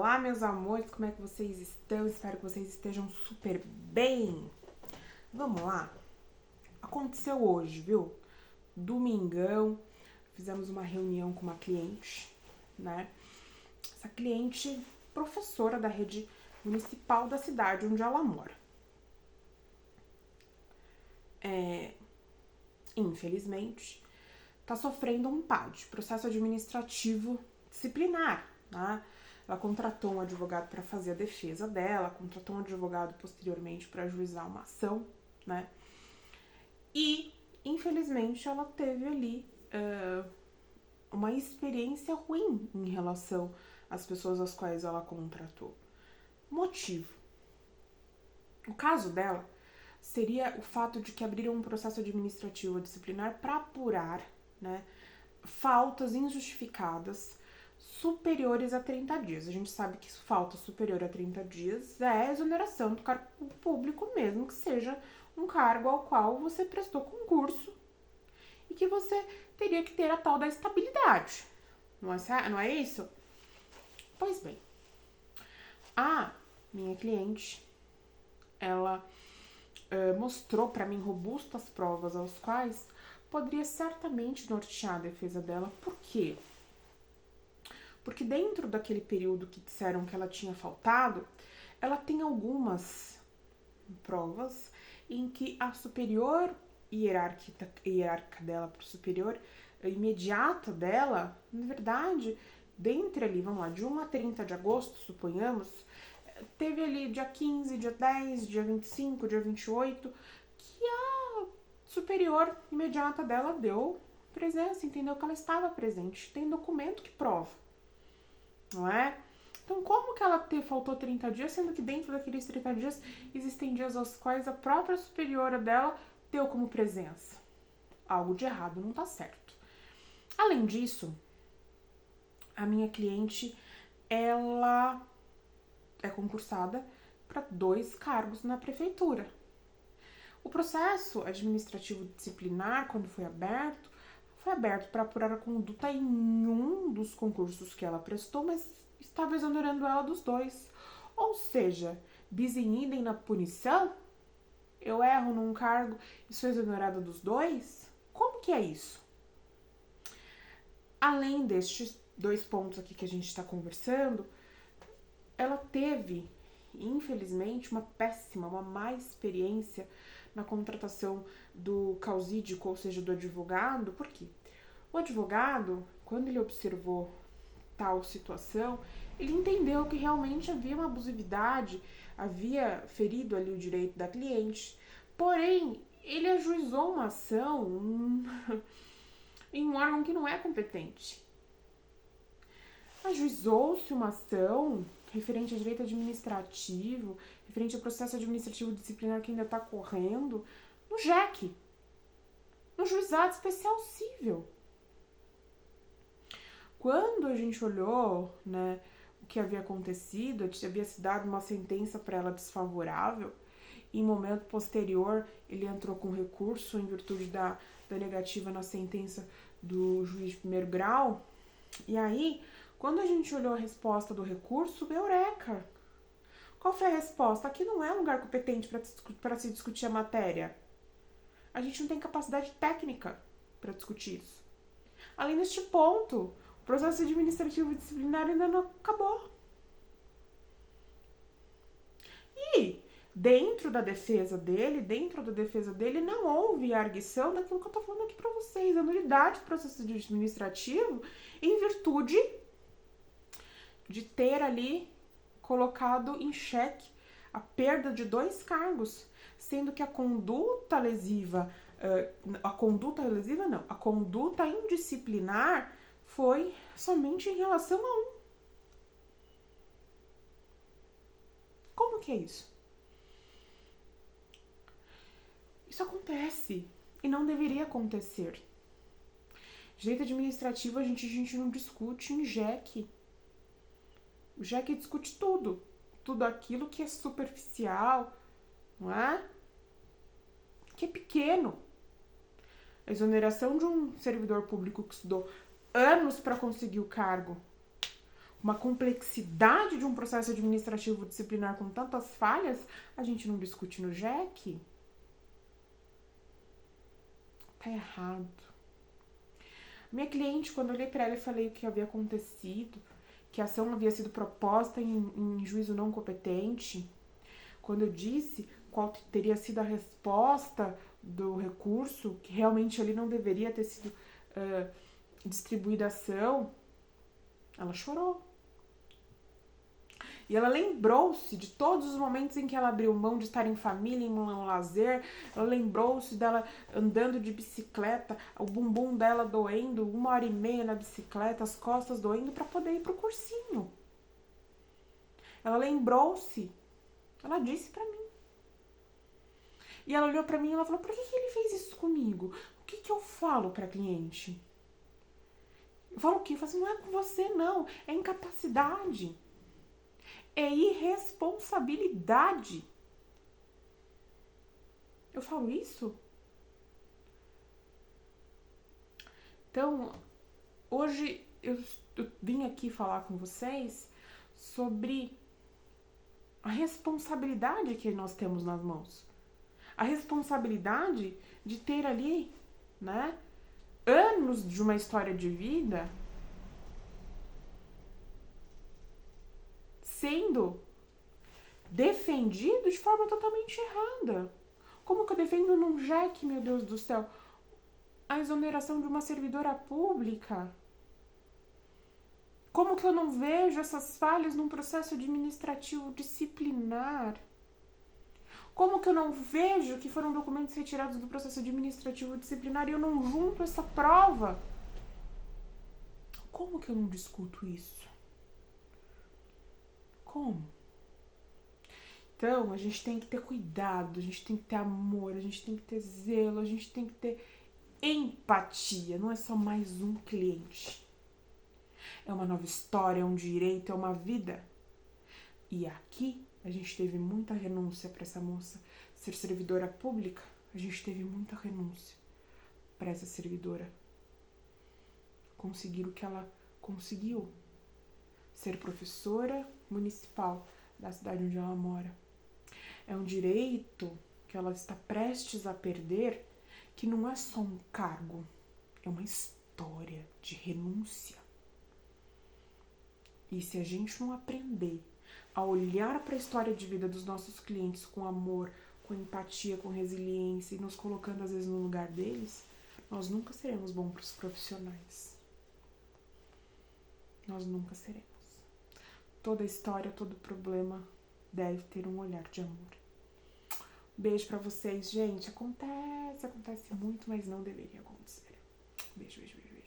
Olá, meus amores, como é que vocês estão? Espero que vocês estejam super bem. Vamos lá? Aconteceu hoje, viu? Domingão, fizemos uma reunião com uma cliente, né? Essa cliente, professora da rede municipal da cidade onde ela mora. Infelizmente, tá sofrendo um PAD, processo administrativo disciplinar, né? Ela contratou um advogado para fazer a defesa dela, contratou um advogado posteriormente para ajuizar uma ação, né? E, infelizmente, ela teve ali uma experiência ruim em relação às pessoas às quais ela contratou. Motivo. O caso dela seria o fato de que abriram um processo administrativo disciplinar para apurar, né, faltas injustificadas superiores a 30 dias. A gente sabe que falta superior a 30 dias é exoneração do cargo público, mesmo que seja um cargo ao qual você prestou concurso e que você teria que ter a tal da estabilidade. Não é isso? Pois bem, a minha cliente, ela mostrou para mim robustas provas aos quais poderia certamente nortear a defesa dela. Por quê? Porque dentro daquele período que disseram que ela tinha faltado, ela tem algumas provas em que a superior hierárquica dela para o superior imediata dela, na verdade, dentre ali, vamos lá, de 1 a 30 de agosto, suponhamos, teve ali dia 15, dia 10, dia 25, dia 28, que a superior imediata dela deu presença, entendeu? Que ela estava presente. Tem documento que prova, não é? Então, como que ela faltou 30 dias, sendo que dentro daqueles 30 dias existem dias aos quais a própria superiora dela deu como presença? Algo de errado não tá certo. Além disso, a minha cliente, ela é concursada para 2 cargos na prefeitura. O processo administrativo disciplinar, quando foi aberto para apurar a conduta em um dos concursos que ela prestou, mas estava exonerando ela dos 2. Ou seja, bis in idem na punição? Eu erro num cargo e sou exonerada dos 2? Como que é isso? Além destes 2 pontos aqui que a gente está conversando, ela teve, infelizmente, uma má experiência na contratação do causídico, ou seja, do advogado. Por quê? O advogado, quando ele observou tal situação, ele entendeu que realmente havia uma abusividade, havia ferido ali o direito da cliente, porém, ele ajuizou uma ação em um órgão que não é competente. Ajuizou-se uma ação referente a direito administrativo, referente ao processo administrativo disciplinar que ainda está correndo, no JEC, no Juizado Especial Cível. Quando a gente olhou, né, o que havia acontecido, havia se dado uma sentença para ela desfavorável, e em momento posterior ele entrou com recurso em virtude da negativa na sentença do juiz de primeiro grau, e aí, quando a gente olhou a resposta do recurso, eureka! Qual foi a resposta? Aqui não é lugar competente para se discutir a matéria. A gente não tem capacidade técnica para discutir isso. Além deste ponto, o processo administrativo disciplinar ainda não acabou. E dentro da defesa dele não houve arguição daquilo que eu tô falando aqui para vocês, a nulidade do processo administrativo em virtude de ter ali colocado em xeque a perda de 2 cargos, sendo que a conduta indisciplinar foi somente em relação a 1. Como que é isso? Isso acontece e não deveria acontecer. Direito administrativo a gente não discute em JEC. O JEC discute tudo aquilo que é superficial, não é? Que é pequeno. A exoneração de um servidor público que estudou anos para conseguir o cargo, uma complexidade de um processo administrativo disciplinar com tantas falhas, a gente não discute no JEC? Tá errado. Minha cliente, quando eu olhei pra ela e falei o que havia acontecido, que a ação havia sido proposta em juízo não competente, quando eu disse qual teria sido a resposta do recurso, que realmente ali não deveria ter sido distribuída a ação, ela chorou. E ela lembrou-se de todos os momentos em que ela abriu mão de estar em família, em um lazer. Ela lembrou-se dela andando de bicicleta, o bumbum dela doendo, 1h30 na bicicleta, as costas doendo para poder ir pro cursinho. Ela lembrou-se, ela disse para mim. E ela olhou para mim e ela falou: por que ele fez isso comigo? O que eu falo para cliente? Eu falo o quê? Eu falo assim: não é com você não, é incapacidade. É irresponsabilidade. Eu falo isso? Então, hoje eu vim aqui falar com vocês sobre a responsabilidade que nós temos nas mãos. A responsabilidade de ter ali, né, anos de uma história de vida sendo defendido de forma totalmente errada. Como que eu defendo num JEC, meu Deus do céu, a exoneração de uma servidora pública? Como que eu não vejo essas falhas num processo administrativo disciplinar? Como que eu não vejo que foram documentos retirados do processo administrativo disciplinar e eu não junto essa prova? Como que eu não discuto isso? Como? Então, a gente tem que ter cuidado, a gente tem que ter amor, a gente tem que ter zelo, a gente tem que ter empatia. Não é só mais um cliente. É uma nova história, é um direito, é uma vida. E aqui a gente teve muita renúncia para essa moça ser servidora pública. A gente teve muita renúncia para essa servidora conseguir o que ela conseguiu. Ser professora municipal da cidade onde ela mora. É um direito que ela está prestes a perder, que não é só um cargo, é uma história de renúncia. E se a gente não aprender a olhar para a história de vida dos nossos clientes com amor, com empatia, com resiliência e nos colocando às vezes no lugar deles, nós nunca seremos bons profissionais. Nós nunca seremos. Toda história, todo problema deve ter um olhar de amor. Beijo pra vocês, gente. Acontece muito, mas não deveria acontecer. Beijo, beijo, beijo, beijo.